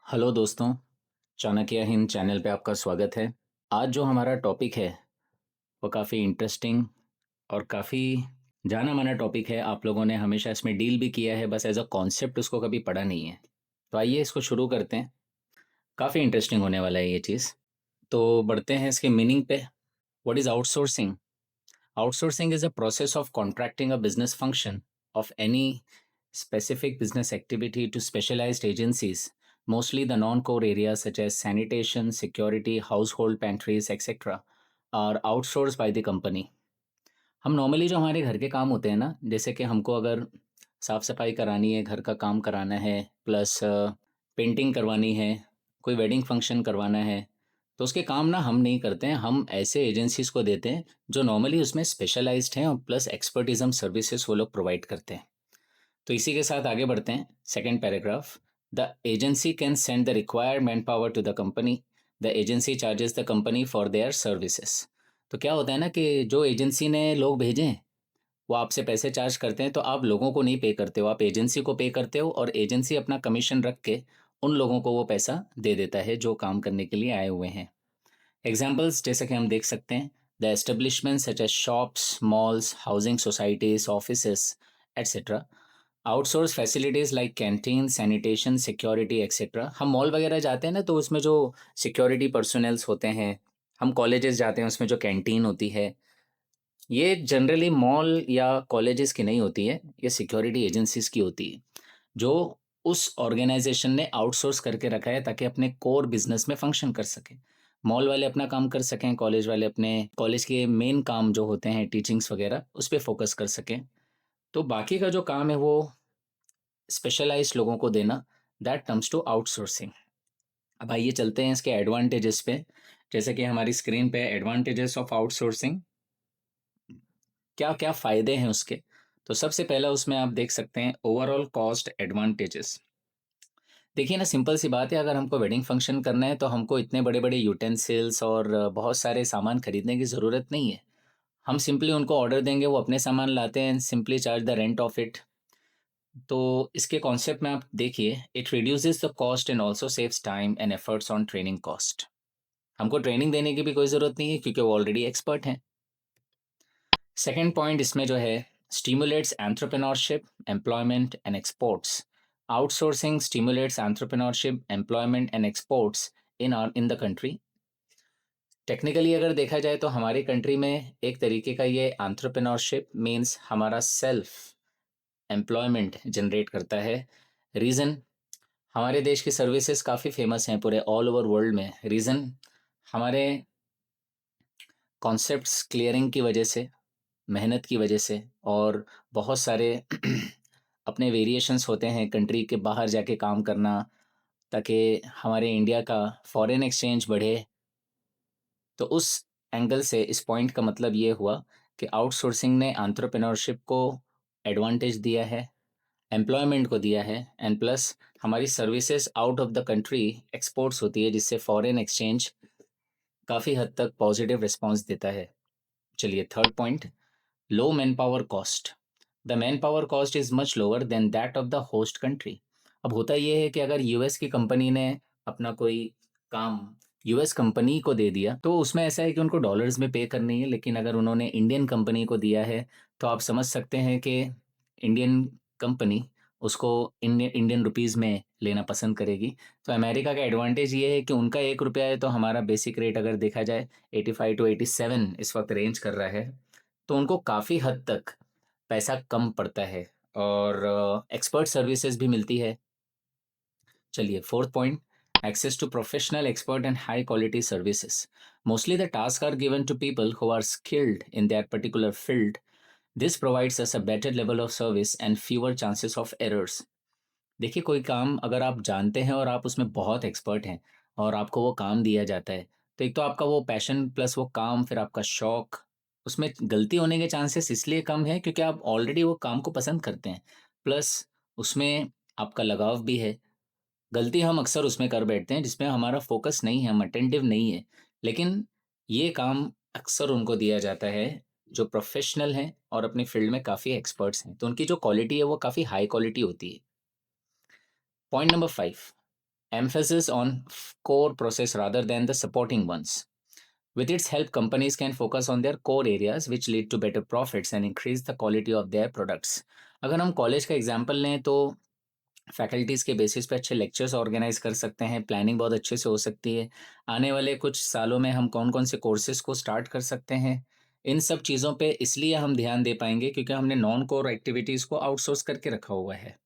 Hello दोस्तों, Chanakya Hind channel पे आपका स्वागत है। आज जो हमारा टॉपिक है वो काफ़ी इंटरेस्टिंग और काफ़ी जाना माना टॉपिक है। आप लोगों ने हमेशा इसमें डील भी किया है, बस एज अ कॉन्सेप्ट उसको कभी पढ़ा नहीं है। तो आइए इसको शुरू करते हैं। काफ़ी इंटरेस्टिंग होने वाला है ये चीज़। तो बढ़ते हैं इसके मीनिंग पे। What is outsourcing? Outsourcing is a process of contracting a business function of any specific business activity to specialized agencies, mostly the non core areas such as sanitation, security, household pantries, etc., are outsourced by the company. हम normally जो हमारे घर के काम होते हैं ना, जैसे कि हमको अगर साफ सफाई करानी है, घर का काम कराना है, प्लस पेंटिंग करवानी है, कोई वेडिंग फंक्शन करवाना है, तो उसके काम ना हम नहीं करते हैं, हम ऐसे एजेंसीज को देते हैं जो नॉर्मली उसमें स्पेशलाइज्ड हैं और प्लस एक्सपर्टिज्म सर्विसेज वो लोग प्रोवाइड करते हैं। तो इसी के साथ आगे बढ़ते हैं। Second paragraph. The agency can send the required man power to the company. The agency charges the company for their services. तो क्या होता है ना कि जो एजेंसी ने लोग भेजे हैं वो आपसे पैसे चार्ज करते हैं, तो आप लोगों को नहीं पे करते हो, आप एजेंसी को पे करते हो और एजेंसी अपना कमीशन रख के उन लोगों को वो पैसा दे देता है जो काम करने के लिए आए हुए हैं। एग्जाम्पल्स जैसे कि हम देख सकते हैं, the establishment such as shops, malls, housing societies, offices etcetera outsource facilities like canteen, sanitation, security etcetera. हम मॉल वगैरह जाते हैं ना, तो उसमें जो सिक्योरिटी पर्सनल्स होते हैं, हम कॉलेजेस जाते हैं उसमें जो कैंटीन होती है, ये जनरली मॉल या कॉलेजेस की नहीं होती है, ये सिक्योरिटी एजेंसीज की होती है, जो उस ऑर्गेनाइजेशन ने आउटसोर्स करके रखा है ताकि अपने कोर बिजनेस में फंक्शन कर सके। मॉल वाले अपना काम कर सकें, कॉलेज वाले अपने कॉलेज के मेन काम जो होते हैं टीचिंग्स वगैरह उस पर फोकस कर सकें। तो बाकी का जो काम है वो स्पेशलाइज्ड लोगों को देना, दैट कम्स टू आउटसोर्सिंग। अब आइए चलते हैं इसके एडवांटेजेस पे। जैसे कि हमारी स्क्रीन पे एडवांटेजेस ऑफ आउटसोर्सिंग, क्या क्या फ़ायदे हैं उसके। तो सबसे पहला उसमें आप देख सकते हैं ओवरऑल कॉस्ट एडवांटेजेस। देखिए ना, सिंपल सी बात है, अगर हमको वेडिंग फंक्शन करना है तो हमको इतने बड़े बड़े यूटेंसिल्स और बहुत सारे सामान खरीदने की ज़रूरत नहीं है। हम सिंपली उनको ऑर्डर देंगे, वो अपने सामान लाते हैं, simply charge the rent of it. तो इसके कॉन्सेप्ट में आप देखिए, it reduces the cost and also saves time and efforts on training cost. हमको ट्रेनिंग देने की भी कोई ज़रूरत नहीं है क्योंकि वो ऑलरेडी एक्सपर्ट हैं। सेकेंड पॉइंट इसमें जो है, stimulates entrepreneurship, employment and exports. Outsourcing stimulates entrepreneurship, employment and exports in the country. Technically अगर देखा जाए तो हमारी कंट्री में एक तरीके का ये एंटरप्रेन्योरशिप मीन्स हमारा सेल्फ एम्प्लॉयमेंट जनरेट करता है। रीज़न, हमारे देश की सर्विसेज काफ़ी फेमस हैं पूरे ऑल ओवर वर्ल्ड में। रीज़न, हमारे कॉन्सेप्ट्स क्लियरिंग की वजह से, मेहनत की वजह से, और बहुत सारे अपने वेरिएशंस होते हैं कंट्री के बाहर जाके काम करना, ताकि हमारे इंडिया का फॉरेन एक्सचेंज बढ़े। तो उस एंगल से इस पॉइंट का मतलब ये हुआ कि आउटसोर्सिंग ने एंटरप्रेन्योरशिप को एडवांटेज दिया है, एम्प्लॉयमेंट को दिया है, एंड प्लस हमारी services out of the country exports होती है, जिससे फॉरेन एक्सचेंज काफ़ी हद तक पॉजिटिव रिस्पॉन्स देता है। चलिए third point, low man power cost. The man power cost is much lower than that of the host country. अब होता यह है कि अगर यूएस की कंपनी ने अपना कोई काम यूएस कंपनी को दे दिया तो उसमें ऐसा है कि उनको डॉलर्स में पे करनी है, लेकिन अगर उन्होंने इंडियन कंपनी को दिया है तो आप समझ सकते हैं कि इंडियन कंपनी उसको इंडियन रुपीज़ में लेना पसंद करेगी। तो अमेरिका का एडवांटेज ये है कि उनका 1 रुपया है तो हमारा बेसिक रेट अगर देखा जाए 85 to 87 इस वक्त रेंज कर रहा है, तो उनको काफ़ी हद तक पैसा कम पड़ता है और एक्सपर्ट सर्विसेज भी मिलती है। चलिए fourth point, access to professional, expert and high quality services. Mostly the tasks are given to people who are skilled in their particular field. This provides us a better level of service and fewer chances of errors. देखिए, कोई काम अगर आप जानते हैं और आप उसमें बहुत एक्सपर्ट हैं और आपको वो काम दिया जाता है, तो एक तो आपका वो पैशन प्लस वो काम, फिर आपका शौक, उसमें गलती होने के चांसेस इसलिए कम है क्योंकि आप ऑलरेडी वो काम को पसंद करते हैं, प्लस उसमें आपका लगाव भी है। गलती हम अक्सर उसमें कर बैठते हैं जिसमें हमारा फोकस नहीं है, हम अटेंटिव नहीं है, लेकिन ये काम अक्सर उनको दिया जाता है जो प्रोफेशनल हैं और अपनी फील्ड में काफ़ी एक्सपर्ट्स हैं, तो उनकी जो क्वालिटी है वो काफ़ी हाई क्वालिटी होती है। Point number 5, emphasis on core process rather than the supporting ones. With its help, companies can focus on their core areas, which lead to better profits and increase the quality of their products. अगर हम college का example लें तो faculties के basis पे अच्छे lectures organise कर सकते हैं, प्लानिंग बहुत अच्छे से हो सकती है। आने वाले कुछ सालों में हम कौन कौन से कोर्सेज को स्टार्ट कर सकते हैं, इन सब चीज़ों पे इसलिए हम ध्यान दे पाएंगे क्योंकि हमने नॉन कोर एक्टिविटीज़ को आउटसोर्स करके रखा हुआ है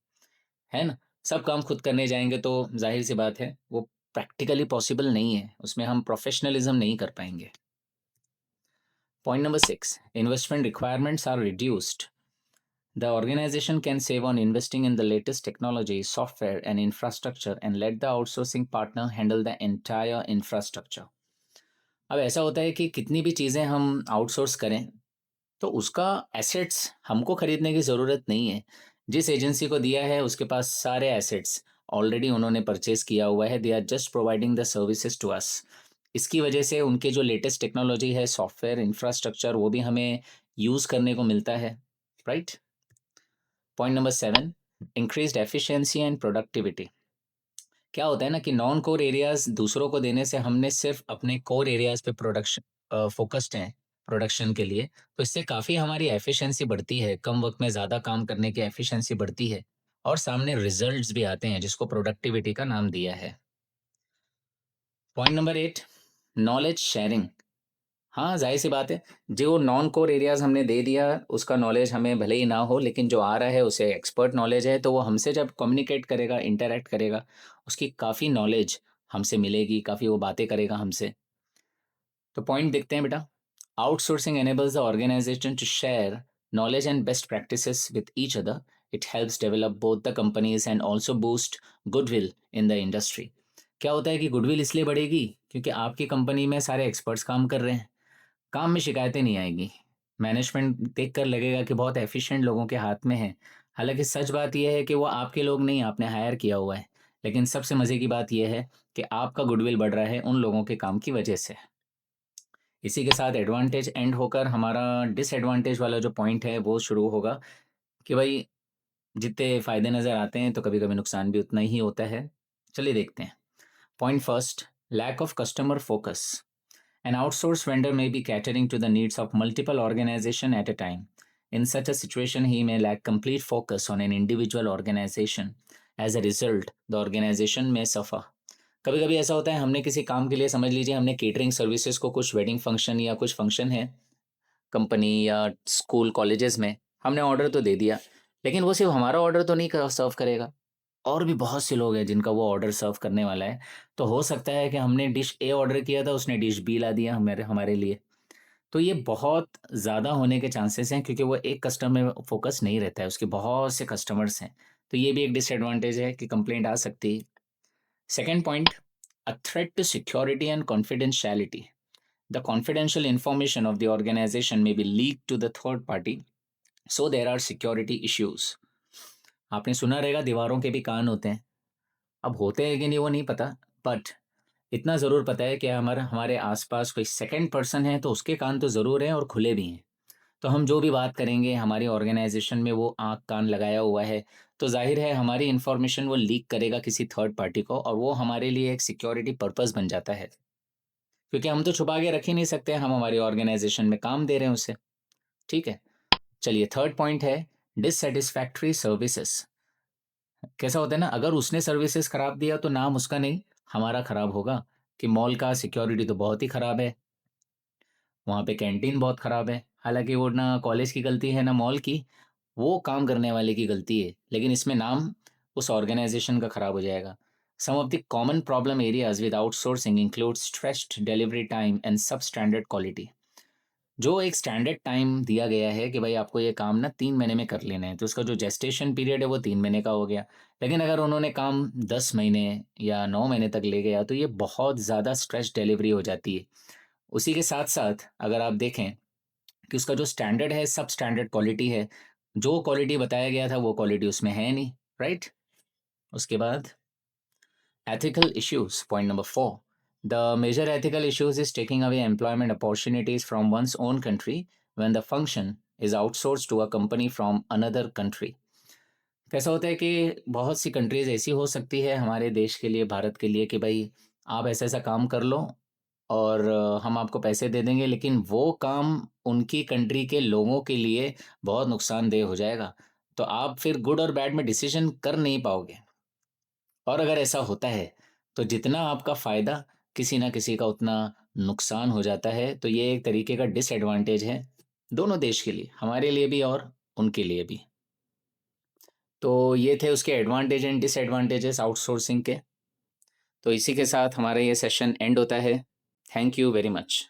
ना? सब काम खुद करने जाएंगे तो जाहिर सी बात है वो प्रैक्टिकली पॉसिबल नहीं है, उसमें हम प्रोफेशनलिज्म नहीं कर पाएंगे। Point number 6, investment requirements are reduced. The organization can save on investing in the latest technology, software, and infrastructure and let the outsourcing partner handle the entire infrastructure. अब ऐसा होता है कि कितनी भी चीज़ें हम आउटसोर्स करें तो उसका एसेट्स हमको खरीदने की ज़रूरत नहीं है। जिस एजेंसी को दिया है उसके पास सारे एसेट्स ऑलरेडी उन्होंने परचेज किया हुआ है, they are just providing the services to us. इसकी वजह से उनके जो लेटेस्ट टेक्नोलॉजी है, सॉफ्टवेयर, इंफ्रास्ट्रक्चर, वो भी हमें यूज़ करने को मिलता है, right? Point number 7, increased efficiency and productivity. क्या होता है ना कि नॉन कोर एरियाज दूसरों को देने से हमने सिर्फ अपने कोर एरियाज पे प्रोडक्शन फोकस्ड हैं प्रोडक्शन के लिए, तो इससे काफ़ी हमारी एफिशिएंसी बढ़ती है, कम वक्त में ज़्यादा काम करने की एफिशिएंसी बढ़ती है और सामने रिजल्ट्स भी आते हैं जिसको प्रोडक्टिविटी का नाम दिया है। Point number 8, knowledge sharing. हाँ, ज़ाहिर-सी बात है, जो नॉन कोर एरियाज़ हमने दे दिया, उसका नॉलेज हमें भले ही ना हो, लेकिन जो आ रहा है उसे एक्सपर्ट नॉलेज है, तो वो हमसे जब कम्युनिकेट करेगा, इंटरैक्ट करेगा, उसकी काफ़ी नॉलेज हमसे मिलेगी, काफ़ी वो बातें करेगा हमसे। तो पॉइंट देखते हैं बेटा, outsourcing enables the organization to share knowledge and best practices with each other. It helps develop both the companies and also boost goodwill in the industry. क्या होता है कि गुडविल इसलिए बढ़ेगी क्योंकि आपकी कंपनी में सारे एक्सपर्ट्स काम कर रहे हैं, काम में शिकायतें नहीं आएगी, मैनेजमेंट देख कर लगेगा कि बहुत एफिशिएंट लोगों के हाथ में है। हालांकि सच बात यह है कि वो आपके लोग नहीं, आपने हायर किया हुआ है, लेकिन सबसे मज़े की बात यह है कि आपका गुडविल बढ़ रहा है उन लोगों के काम की वजह से। इसी के साथ एडवांटेज एंड होकर हमारा डिसएडवांटेज वाला जो पॉइंट है वो शुरू होगा कि भाई जितने फ़ायदे नज़र आते हैं तो कभी कभी नुकसान भी उतना ही होता है। चलिए देखते हैं। Point first, lack of customer focus. An outsourced vendor may be catering to the needs of multiple organizations at a time. In such a situation, he may lack complete focus on an individual organization. As a result, the organization may suffer. कभी कभी ऐसा होता है, हमने किसी काम के लिए, समझ लीजिए हमने केटरिंग सर्विसेज को, कुछ वेडिंग फंक्शन या कुछ फंक्शन है कंपनी या स्कूल कॉलेजेस में, हमने ऑर्डर तो दे दिया, लेकिन वो सिर्फ हमारा ऑर्डर तो नहीं सर्व करेगा, और भी बहुत से लोग हैं जिनका वो ऑर्डर सर्व करने वाला है। तो हो सकता है कि हमने डिश ए ऑर्डर किया था, उसने डिश बी ला दिया हमारे हमारे लिए। तो ये बहुत ज़्यादा होने के चांसेस हैं क्योंकि वो एक कस्टमर में फोकस नहीं रहता है, उसके बहुत से कस्टमर्स हैं। तो ये भी एक डिसएडवांटेज है कि कंप्लेंट आ सकती है। Second point, a threat to security and confidentiality. The confidential information of the organization may be leak to the third party, so there are security issues. आपने सुना रहेगा दीवारों के भी कान होते हैं। अब होते हैं कि नहीं वो नहीं पता, बट इतना ज़रूर पता है कि हमारा हमारे आसपास कोई सेकंड पर्सन है तो उसके कान तो ज़रूर हैं और खुले भी हैं। तो हम जो भी बात करेंगे, हमारी ऑर्गेनाइजेशन में वो आँख कान लगाया हुआ है, तो ज़ाहिर है हमारी इन्फॉर्मेशन वो लीक करेगा किसी थर्ड पार्टी को, और वो हमारे लिए एक सिक्योरिटी पर्पस बन जाता है, क्योंकि हम तो छुपा के रख ही नहीं सकते, हम हमारी ऑर्गेनाइजेशन में काम दे रहे हैं उसे। ठीक है, चलिए थर्ड पॉइंट है डिससेटिस्फैक्ट्री सर्विसेज। कैसा होता है ना, अगर उसने सर्विसेज खराब दिया तो नाम उसका नहीं, हमारा खराब होगा कि मॉल का सिक्योरिटी तो बहुत ही खराब है, वहाँ पे कैंटीन बहुत खराब है। हालांकि वो ना कॉलेज की गलती है ना मॉल की, वो काम करने वाले की गलती है, लेकिन इसमें नाम उस ऑर्गेनाइजेशन का खराब हो जाएगा। Some of the common problem areas with outsourcing include stressed delivery time and substandard quality. जो एक स्टैंडर्ड टाइम दिया गया है कि भाई आपको ये काम ना 3 महीने में कर लेना है, तो उसका जो जेस्टेशन पीरियड है वो 3 महीने का हो गया। लेकिन अगर उन्होंने काम 10 महीने या 9 महीने तक ले गया तो ये बहुत ज़्यादा स्ट्रेच डिलीवरी हो जाती है। उसी के साथ साथ अगर आप देखें कि उसका जो स्टैंडर्ड है सब स्टैंडर्ड क्वालिटी है, जो क्वालिटी बताया गया था वो क्वालिटी उसमें है नहीं, राइट? उसके बाद ethical issues, point number 4. The major ethical issues is taking away employment opportunities from one's own country when the function is outsourced to a company from another country. कैसा होता है कि बहुत सी कंट्रीज़ ऐसी हो सकती है हमारे देश के लिए, भारत के लिए कि भई आप ऐसा-ऐसा काम कर लो और हम आपको पैसे दे देंगे, लेकिन वो काम उनकी कंट्री के लोगों के लिए बहुत नुकसानदेह हो जाएगा। तो आप फिर गुड और बैड में डिसीज़न कर नहीं पाओगे। और अगर ऐसा होता है, तो जितना आपका फ़ायदा, किसी न किसी का उतना नुकसान हो जाता है। तो ये एक तरीके का डिसएडवांटेज है, दोनों देश के लिए, हमारे लिए भी और उनके लिए भी। तो ये थे उसके एडवांटेज एंड डिसएडवांटेजेस आउटसोर्सिंग के। तो इसी के साथ हमारा ये सेशन एंड होता है। Thank you very much.